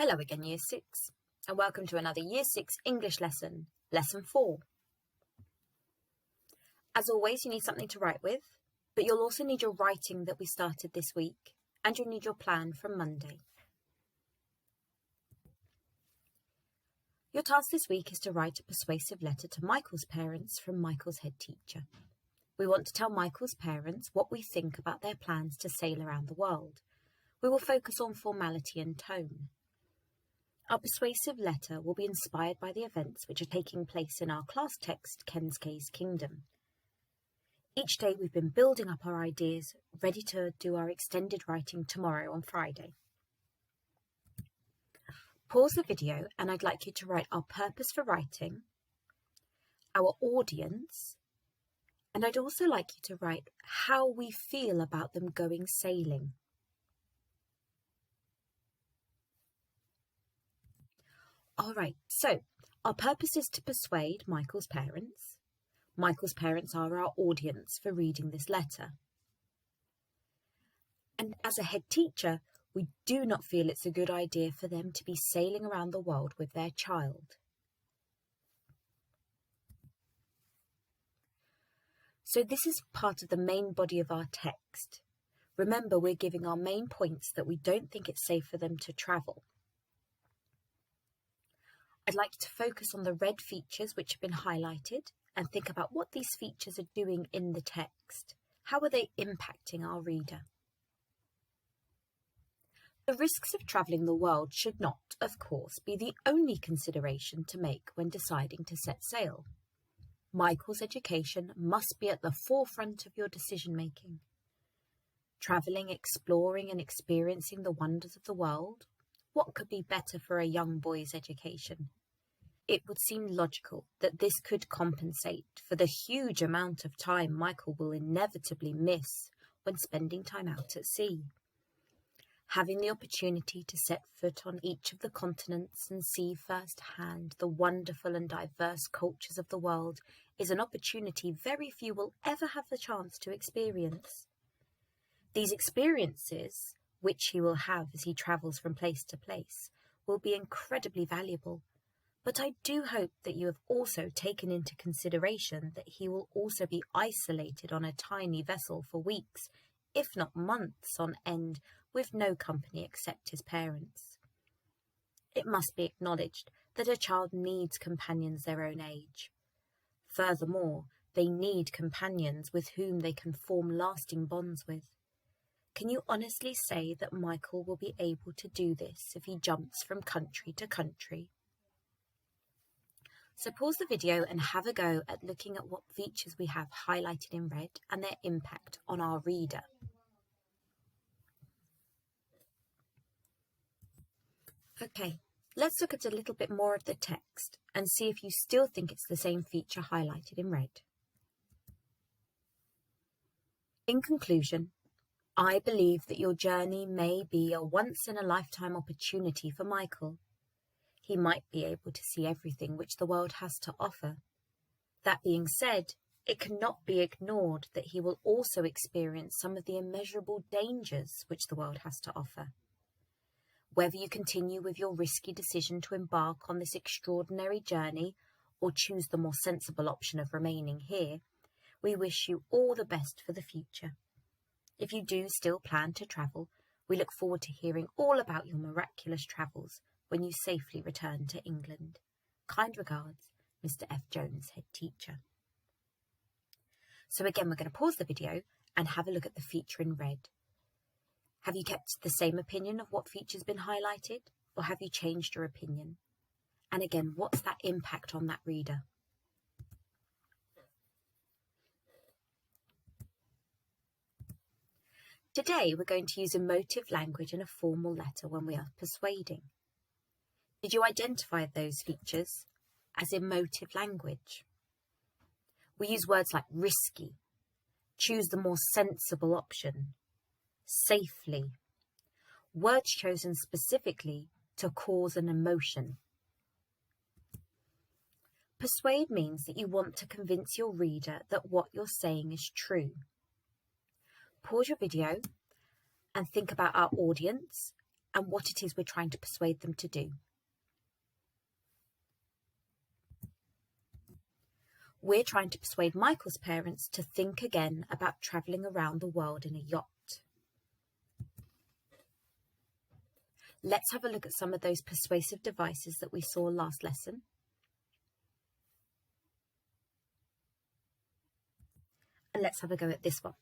Hello again, Year 6, and welcome to another Year 6 English lesson, Lesson 4. As always, you need something to write with, but you'll also need your writing that we started this week, and you'll need your plan from Monday. Your task this week is to write a persuasive letter to Michael's parents from Michael's head teacher. We want to tell Michael's parents what we think about their plans to sail around the world. We will focus on formality and tone. Our persuasive letter will be inspired by the events which are taking place in our class text, Kensuke's Kingdom. Each day we've been building up our ideas, ready to do our extended writing tomorrow on Friday. Pause the video and I'd like you to write our purpose for writing, our audience, and I'd also like you to write how we feel about them going sailing. All right, so our purpose is to persuade Michael's parents. Michael's parents are our audience for reading this letter. And as a head teacher, we do not feel it's a good idea for them to be sailing around the world with their child. So this is part of the main body of our text. Remember, we're giving our main points that we don't think it's safe for them to travel. I'd like you to focus on the red features which have been highlighted and think about what these features are doing in the text. How are they impacting our reader? The risks of travelling the world should not, of course, be the only consideration to make when deciding to set sail. Michael's education must be at the forefront of your decision-making. Travelling, exploring and experiencing the wonders of the world, what could be better for a young boy's education? It would seem logical that this could compensate for the huge amount of time Michael will inevitably miss when spending time out at sea. Having the opportunity to set foot on each of the continents and see firsthand the wonderful and diverse cultures of the world is an opportunity very few will ever have the chance to experience. These experiences, which he will have as he travels from place to place, will be incredibly valuable. But I do hope that you have also taken into consideration that he will also be isolated on a tiny vessel for weeks, if not months on end, with no company except his parents. It must be acknowledged that a child needs companions their own age. Furthermore, they need companions with whom they can form lasting bonds with. Can you honestly say that Michael will be able to do this if he jumps from country to country? So pause the video and have a go at looking at what features we have highlighted in red and their impact on our reader. Okay, let's look at a little bit more of the text and see if you still think it's the same feature highlighted in red. In conclusion, I believe that your journey may be a once-in-a-lifetime opportunity for Michael. He might be able to see everything which the world has to offer. That being said, it cannot be ignored that he will also experience some of the immeasurable dangers which the world has to offer. Whether you continue with your risky decision to embark on this extraordinary journey or choose the more sensible option of remaining here, we wish you all the best for the future. If you do still plan to travel, we look forward to hearing all about your miraculous travels when you safely return to England. Kind regards, Mr. F. Jones, head teacher. So again, we're going to pause the video and have a look at the feature in red. Have you kept the same opinion of what feature's been highlighted, or have you changed your opinion? And again, what's that impact on that reader? Today, we're going to use emotive language in a formal letter when we are persuading. Did you identify those features as emotive language? We use words like risky, choose the more sensible option, safely, words chosen specifically to cause an emotion. Persuade means that you want to convince your reader that what you're saying is true. Pause your video and think about our audience and what it is we're trying to persuade them to do. We're trying to persuade Michael's parents to think again about travelling around the world in a yacht. Let's have a look at some of those persuasive devices that we saw last lesson. And let's have a go at this one.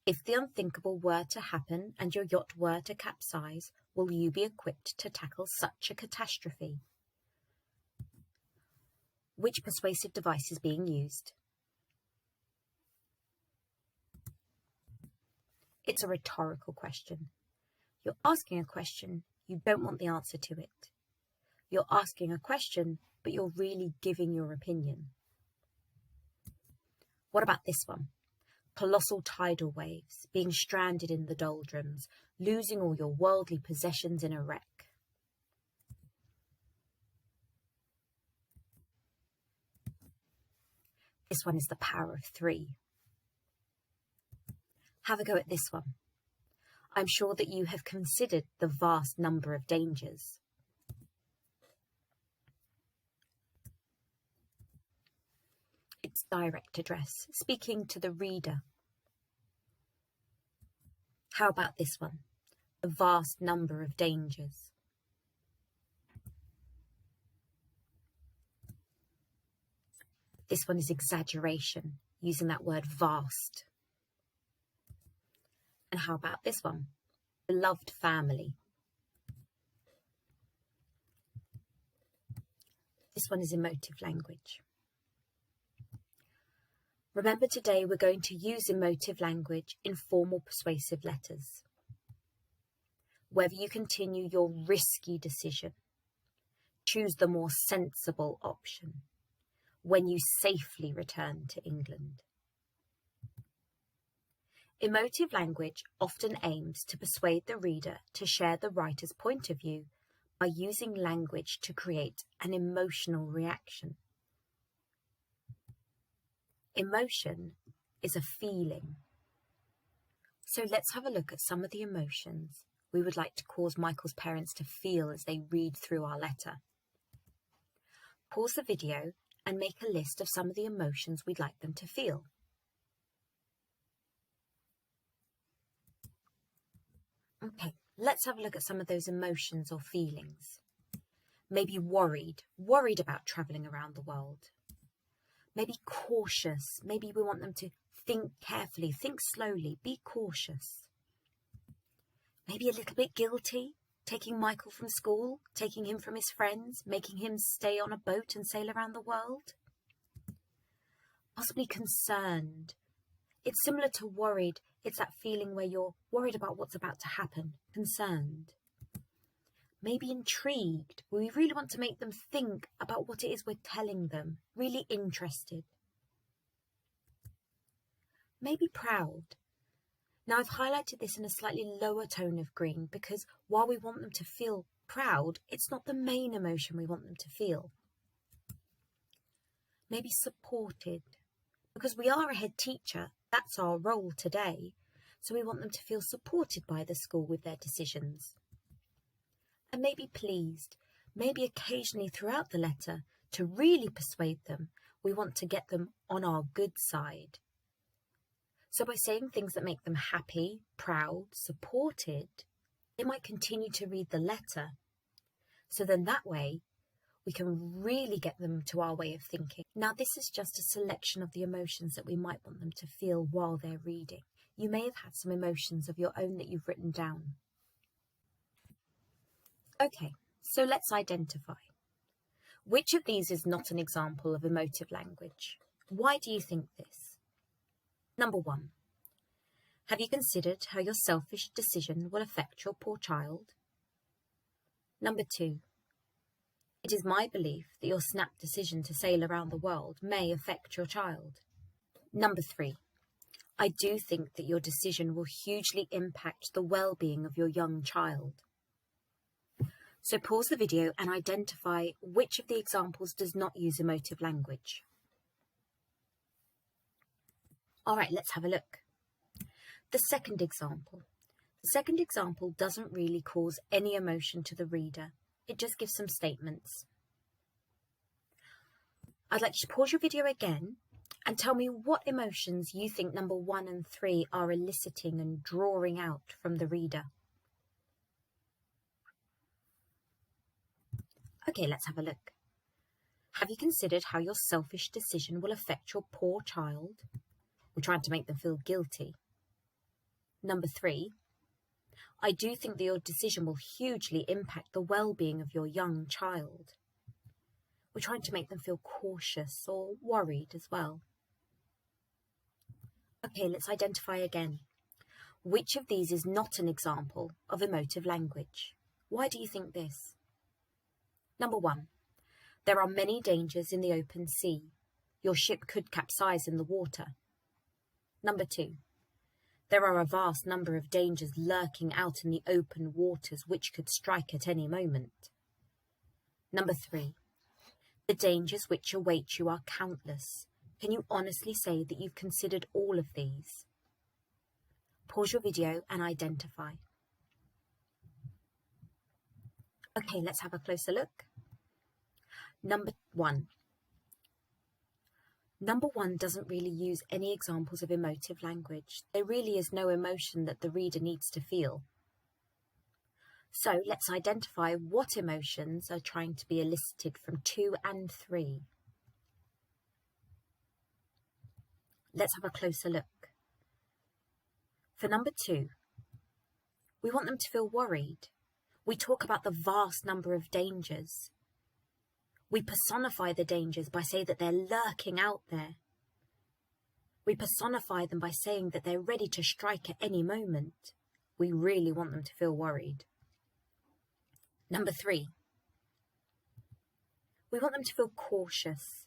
If the unthinkable were to happen and your yacht were to capsize, will you be equipped to tackle such a catastrophe? Which persuasive device is being used? It's a rhetorical question. You're asking a question, you don't want the answer to it. You're asking a question, but you're really giving your opinion. What about this one? Colossal tidal waves, being stranded in the doldrums, losing all your worldly possessions in a wreck. This one is the power of 3. Have a go at this one. I'm sure that you have considered the vast number of dangers. It's direct address, speaking to the reader. How about this one? The vast number of dangers. This one is exaggeration, using that word vast. And how about this one? Beloved family. This one is emotive language. Remember, today we're going to use emotive language in formal persuasive letters. Whether you continue your risky decision, choose the more sensible option when you safely return to England. Emotive language often aims to persuade the reader to share the writer's point of view by using language to create an emotional reaction. Emotion is a feeling. So let's have a look at some of the emotions we would like to cause Michael's parents to feel as they read through our letter. Pause the video and make a list of some of the emotions we'd like them to feel. Okay, let's have a look at some of those emotions or feelings. Maybe worried about travelling around the world. Maybe cautious, maybe we want them to think carefully, think slowly, be cautious. Maybe a little bit guilty, taking Michael from school, taking him from his friends, making him stay on a boat and sail around the world. Possibly concerned. It's similar to worried. It's that feeling where you're worried about what's about to happen, concerned. Maybe intrigued. We really want to make them think about what it is we're telling them, really interested. Maybe proud. Now, I've highlighted this in a slightly lower tone of green because while we want them to feel proud, it's not the main emotion we want them to feel. Maybe supported, because we are a head teacher, that's our role today, so we want them to feel supported by the school with their decisions. And maybe pleased, maybe occasionally throughout the letter, to really persuade them, we want to get them on our good side. So by saying things that make them happy, proud, supported, they might continue to read the letter. So then that way, we can really get them to our way of thinking. Now, this is just a selection of the emotions that we might want them to feel while they're reading. You may have had some emotions of your own that you've written down. Okay, so let's identify. Which of these is not an example of emotive language? Why do you think this? Number 1. Have you considered how your selfish decision will affect your poor child? Number 2. It is my belief that your snap decision to sail around the world may affect your child. Number 3. I do think that your decision will hugely impact the well-being of your young child. So pause the video and identify which of the examples does not use emotive language. All right, let's have a look. The second example. The second example doesn't really cause any emotion to the reader. It just gives some statements. I'd like you to pause your video again and tell me what emotions you think number 1 and 3 are eliciting and drawing out from the reader. Okay, let's have a look. Have you considered how your selfish decision will affect your poor child? We're trying to make them feel guilty. Number 3, I do think that your decision will hugely impact the well-being of your young child. We're trying to make them feel cautious or worried as well. Okay, let's identify again. Which of these is not an example of emotive language? Why do you think this? Number 1, there are many dangers in the open sea. Your ship could capsize in the water. Number 2, there are a vast number of dangers lurking out in the open waters which could strike at any moment. Number 3, the dangers which await you are countless. Can you honestly say that you've considered all of these? Pause your video and identify. Okay, let's have a closer look. Number 1. Number 1 doesn't really use any examples of emotive language. There really is no emotion that the reader needs to feel. So let's identify what emotions are trying to be elicited from 2 and 3. Let's have a closer look. For number 2, we want them to feel worried. We talk about the vast number of dangers. We personify the dangers by saying that they're lurking out there. We personify them by saying that they're ready to strike at any moment. We really want them to feel worried. Number 3, we want them to feel cautious.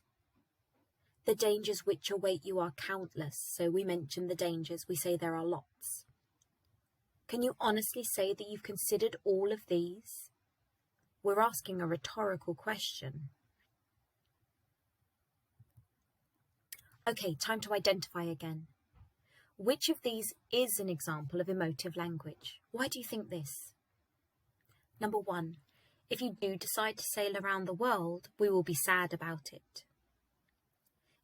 The dangers which await you are countless, so we mention the dangers, we say there are lots. Can you honestly say that you've considered all of these? We're asking a rhetorical question. Okay, time to identify again. Which of these is an example of emotive language? Why do you think this? Number 1, if you do decide to sail around the world, we will be sad about it.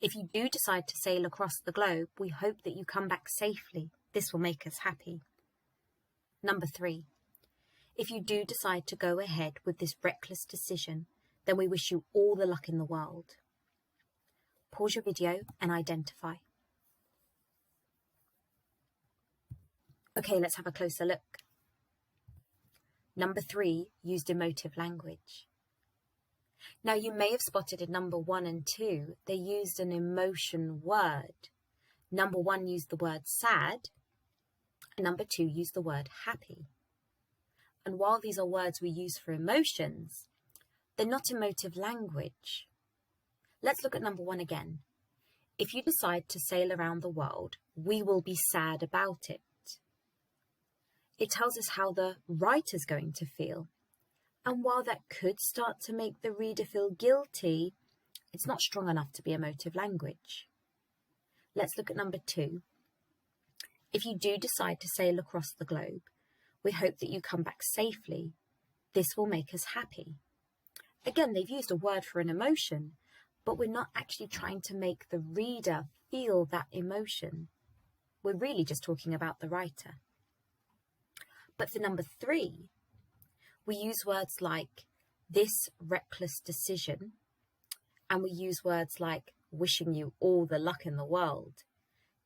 If you do decide to sail across the globe, we hope that you come back safely. This will make us happy. Number 3, if you do decide to go ahead with this reckless decision, then we wish you all the luck in the world. Pause your video and identify. Okay, let's have a closer look. Number 3 used emotive language. Now you may have spotted in number 1 and 2, they used an emotion word. Number 1 used the word sad, and number 2 used the word happy. And while these are words we use for emotions, they're not emotive language. Let's look at number 1 again. If you decide to sail around the world, we will be sad about it. It tells us how the writer's going to feel. And while that could start to make the reader feel guilty, it's not strong enough to be emotive language. Let's look at number 2. If you do decide to sail across the globe, we hope that you come back safely. This will make us happy. Again, they've used a word for an emotion, but we're not actually trying to make the reader feel that emotion. We're really just talking about the writer. But for number 3, we use words like this reckless decision, and we use words like wishing you all the luck in the world.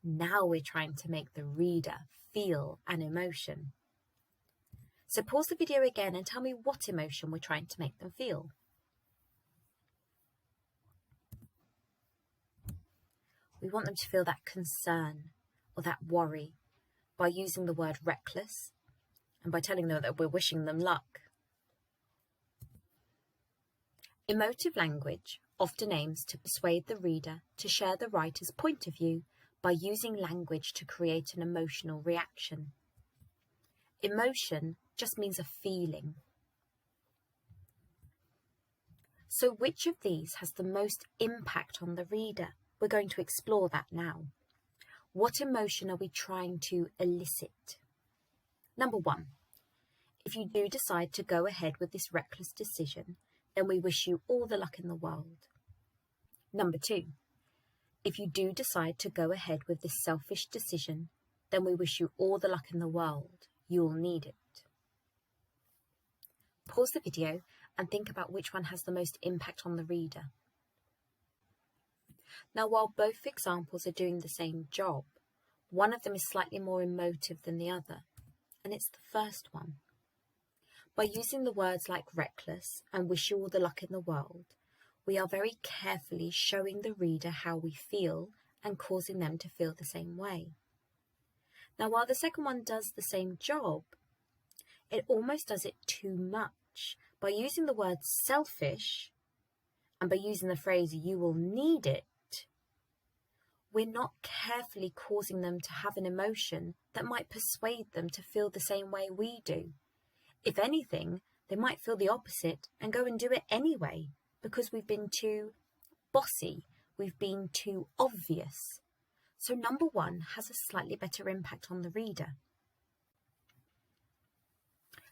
Now we're trying to make the reader feel an emotion. So pause the video again and tell me what emotion we're trying to make them feel. We want them to feel that concern or that worry by using the word reckless and by telling them that we're wishing them luck. Emotive language often aims to persuade the reader to share the writer's point of view by using language to create an emotional reaction. Emotion just means a feeling. So which of these has the most impact on the reader? We're going to explore that now. What emotion are we trying to elicit? Number 1. If you do decide to go ahead with this reckless decision, then we wish you all the luck in the world. Number 2. If you do decide to go ahead with this selfish decision, then we wish you all the luck in the world. You'll need it. Pause the video and think about which one has the most impact on the reader. Now, while both examples are doing the same job, one of them is slightly more emotive than the other, and it's the first one. By using the words like reckless and wish you all the luck in the world, we are very carefully showing the reader how we feel and causing them to feel the same way. Now, while the second one does the same job, it almost does it too much. By using the word selfish and by using the phrase you will need it, we're not carefully causing them to have an emotion that might persuade them to feel the same way we do. If anything, they might feel the opposite and go and do it anyway because we've been too bossy, we've been too obvious. So number 1 has a slightly better impact on the reader.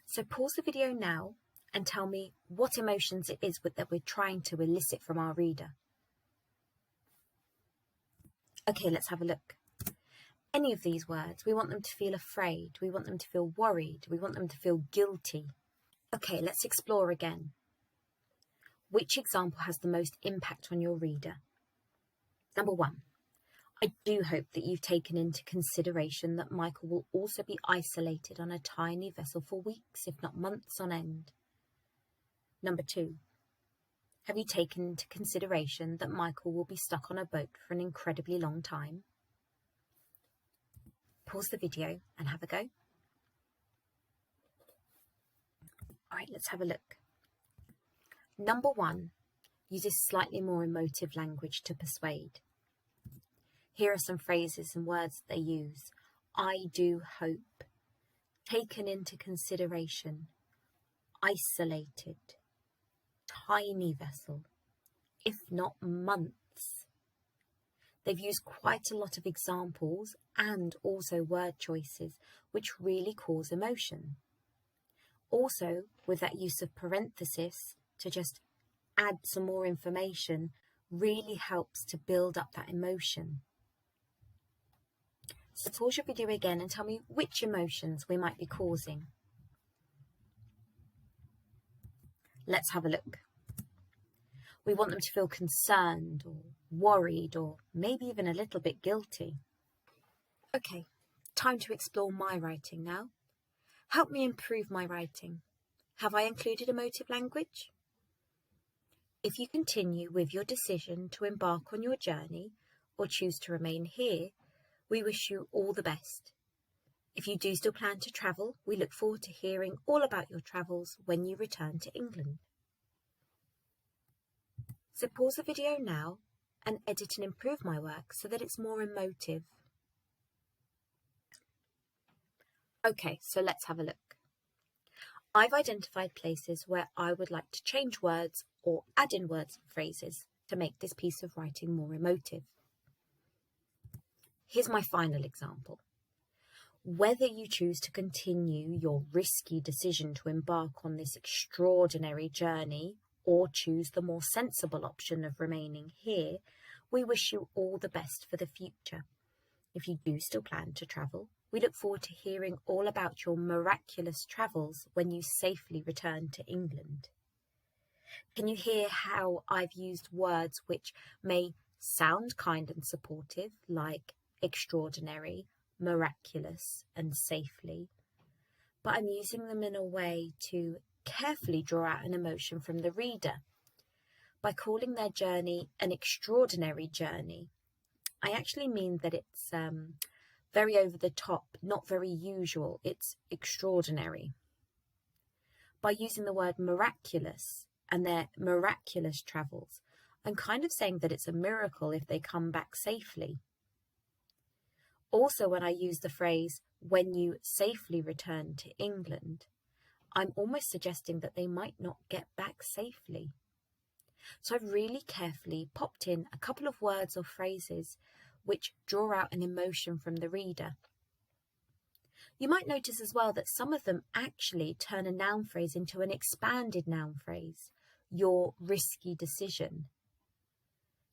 So pause the video now and tell me what emotions it is that we're trying to elicit from our reader. Okay, let's have a look. Any of these words, we want them to feel afraid, we want them to feel worried, we want them to feel guilty. Okay, let's explore again. Which example has the most impact on your reader? Number 1. I do hope that you've taken into consideration that Michael will also be isolated on a tiny vessel for weeks, if not months on end. Number 2. Have you taken into consideration that Michael will be stuck on a boat for an incredibly long time? Pause the video and have a go. All right, let's have a look. Number 1 uses slightly more emotive language to persuade. Here are some phrases and words that they use. I do hope, taken into consideration, isolated, tiny vessel, if not months. They've used quite a lot of examples and also word choices which really cause emotion. Also, with that use of parenthesis to just add some more information really helps to build up that emotion. So pause your video again and tell me which emotions we might be causing. Let's have a look. We want them to feel concerned or worried or maybe even a little bit guilty. Okay, time to explore my writing now. Help me improve my writing. Have I included emotive language? If you continue with your decision to embark on your journey or choose to remain here, we wish you all the best. If you do still plan to travel, we look forward to hearing all about your travels when you return to England. So pause the video now and edit and improve my work so that it's more emotive. Okay, so let's have a look. I've identified places where I would like to change words or add in words and phrases to make this piece of writing more emotive. Here's my final example. Whether you choose to continue your risky decision to embark on this extraordinary journey or choose the more sensible option of remaining here, we wish you all the best for the future. If you do still plan to travel, we look forward to hearing all about your miraculous travels when you safely return to England. Can you hear how I've used words which may sound kind and supportive, like extraordinary, miraculous, and safely, but I'm using them in a way to carefully draw out an emotion from the reader. By calling their journey an extraordinary journey, I actually mean that it's very over the top, not very usual. It's extraordinary. By using the word miraculous and their miraculous travels, I'm kind of saying that it's a miracle if they come back safely. Also, when I use the phrase, when you safely return to England, I'm almost suggesting that they might not get back safely. So I've really carefully popped in a couple of words or phrases which draw out an emotion from the reader. You might notice as well that some of them actually turn a noun phrase into an expanded noun phrase. Your risky decision,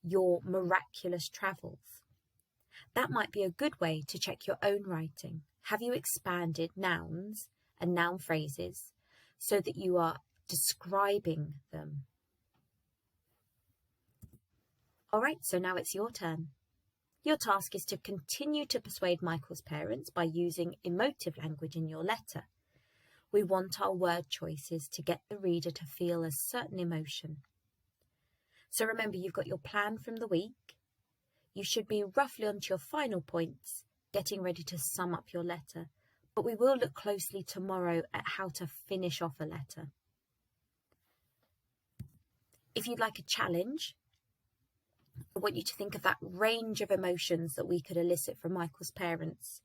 your miraculous travels. That might be a good way to check your own writing. Have you expanded nouns and noun phrases so that you are describing them? All right, so now it's your turn. Your task is to continue to persuade Michael's parents by using emotive language in your letter. We want our word choices to get the reader to feel a certain emotion. So remember, you've got your plan from the week. You should be roughly onto your final points, getting ready to sum up your letter. But we will look closely tomorrow at how to finish off a letter. If you'd like a challenge, I want you to think of that range of emotions that we could elicit from Michael's parents,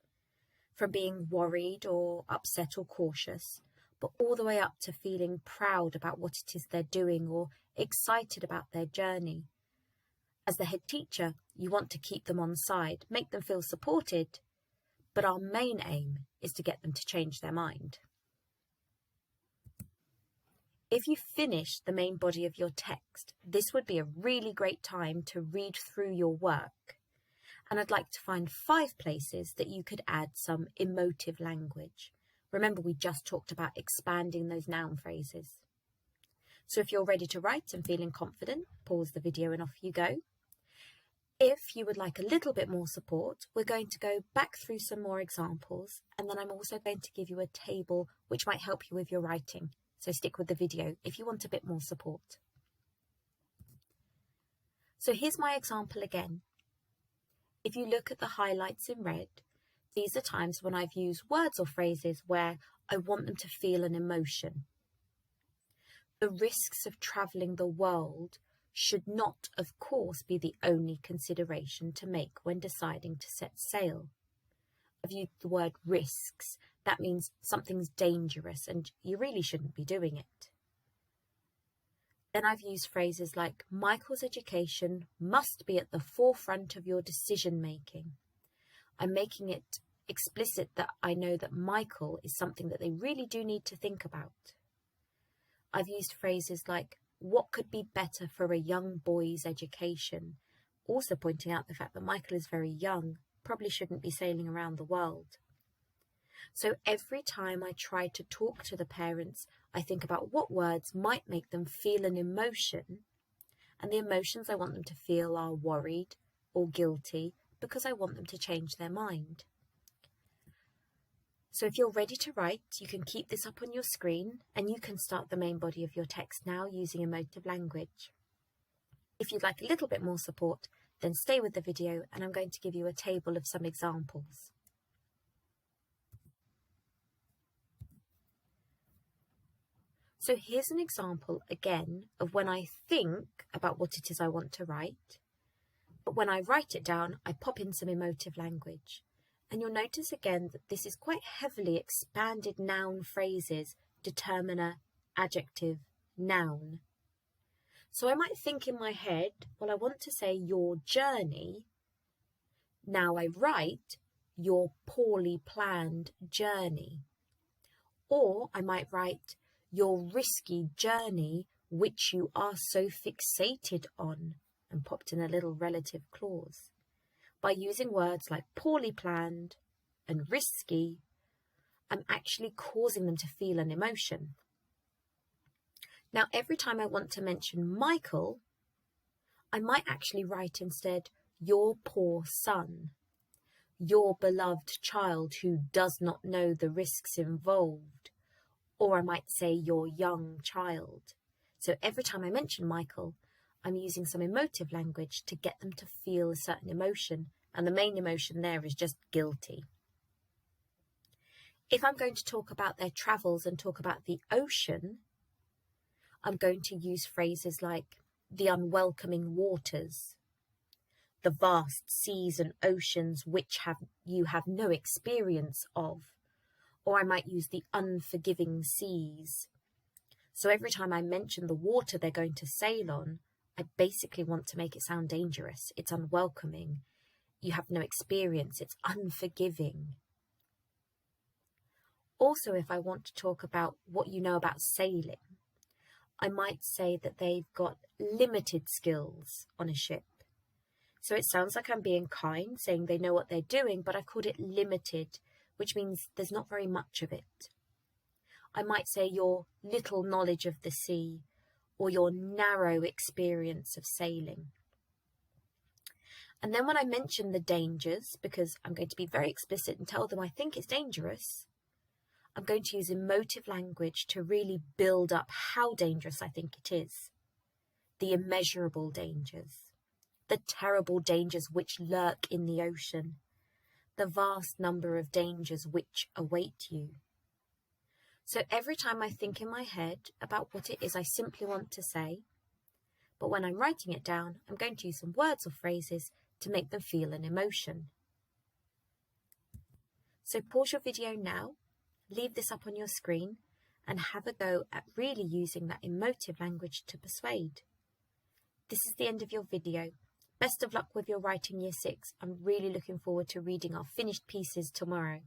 from being worried or upset or cautious, but all the way up to feeling proud about what it is they're doing or excited about their journey. As the head teacher, you want to keep them on side, make them feel supported, but our main aim is to get them to change their mind. If you finish the main body of your text, this would be a really great time to read through your work. And I'd like to find 5 places that you could add some emotive language. Remember, we just talked about expanding those noun phrases. So if you're ready to write and feeling confident, pause the video and off you go. If you would like a little bit more support, we're going to go back through some more examples, and then I'm also going to give you a table which might help you with your writing. So stick with the video if you want a bit more support. So here's my example again. If you look at the highlights in red, these are times when I've used words or phrases where I want them to feel an emotion. The risks of travelling the world should not, of course, be the only consideration to make when deciding to set sail. I've used the word risks. That means something's dangerous and you really shouldn't be doing it. Then I've used phrases like Michael's education must be at the forefront of your decision making. I'm making it explicit that I know that Michael is something that they really do need to think about. I've used phrases like what could be better for a young boy's education, also pointing out the fact that Michael is very young, probably shouldn't be sailing around the world. So every time I try to talk to the parents, I think about what words might make them feel an emotion, and the emotions I want them to feel are worried or guilty because I want them to change their mind. So if you're ready to write, you can keep this up on your screen and you can start the main body of your text now using emotive language. If you'd like a little bit more support, then stay with the video and I'm going to give you a table of some examples. So here's an example again of when I think about what it is I want to write, but when I write it down, I pop in some emotive language. And you'll notice again that this is quite heavily expanded noun phrases, determiner, adjective, noun. So I might think in my head, well, I want to say your journey. Now I write your poorly planned journey. Or I might write your risky journey, which you are so fixated on, and popped in a little relative clause. By using words like poorly planned and risky, I'm actually causing them to feel an emotion. Now, every time I want to mention Michael, I might actually write instead, your poor son, your beloved child who does not know the risks involved, or I might say your young child. So every time I mention Michael, I'm using some emotive language to get them to feel a certain emotion, and the main emotion there is just guilty. If I'm going to talk about their travels and talk about the ocean, I'm going to use phrases like the unwelcoming waters, the vast seas and oceans which you have no experience of, or I might use the unforgiving seas. So every time I mention the water they're going to sail on, I basically want to make it sound dangerous. It's unwelcoming. You have no experience. It's unforgiving. Also, if I want to talk about what you know about sailing, I might say that they've got limited skills on a ship. So it sounds like I'm being kind, saying they know what they're doing, but I've called it limited, which means there's not very much of it. I might say your little knowledge of the sea, or your narrow experience of sailing. And then when I mention the dangers, because I'm going to be very explicit and tell them I think it's dangerous, I'm going to use emotive language to really build up how dangerous I think it is. The immeasurable dangers, the terrible dangers which lurk in the ocean, the vast number of dangers which await you. So every time I think in my head about what it is I simply want to say, but when I'm writing it down, I'm going to use some words or phrases to make them feel an emotion. So pause your video now, leave this up on your screen, and have a go at really using that emotive language to persuade. This is the end of your video. Best of luck with your writing year 6. I'm really looking forward to reading our finished pieces tomorrow.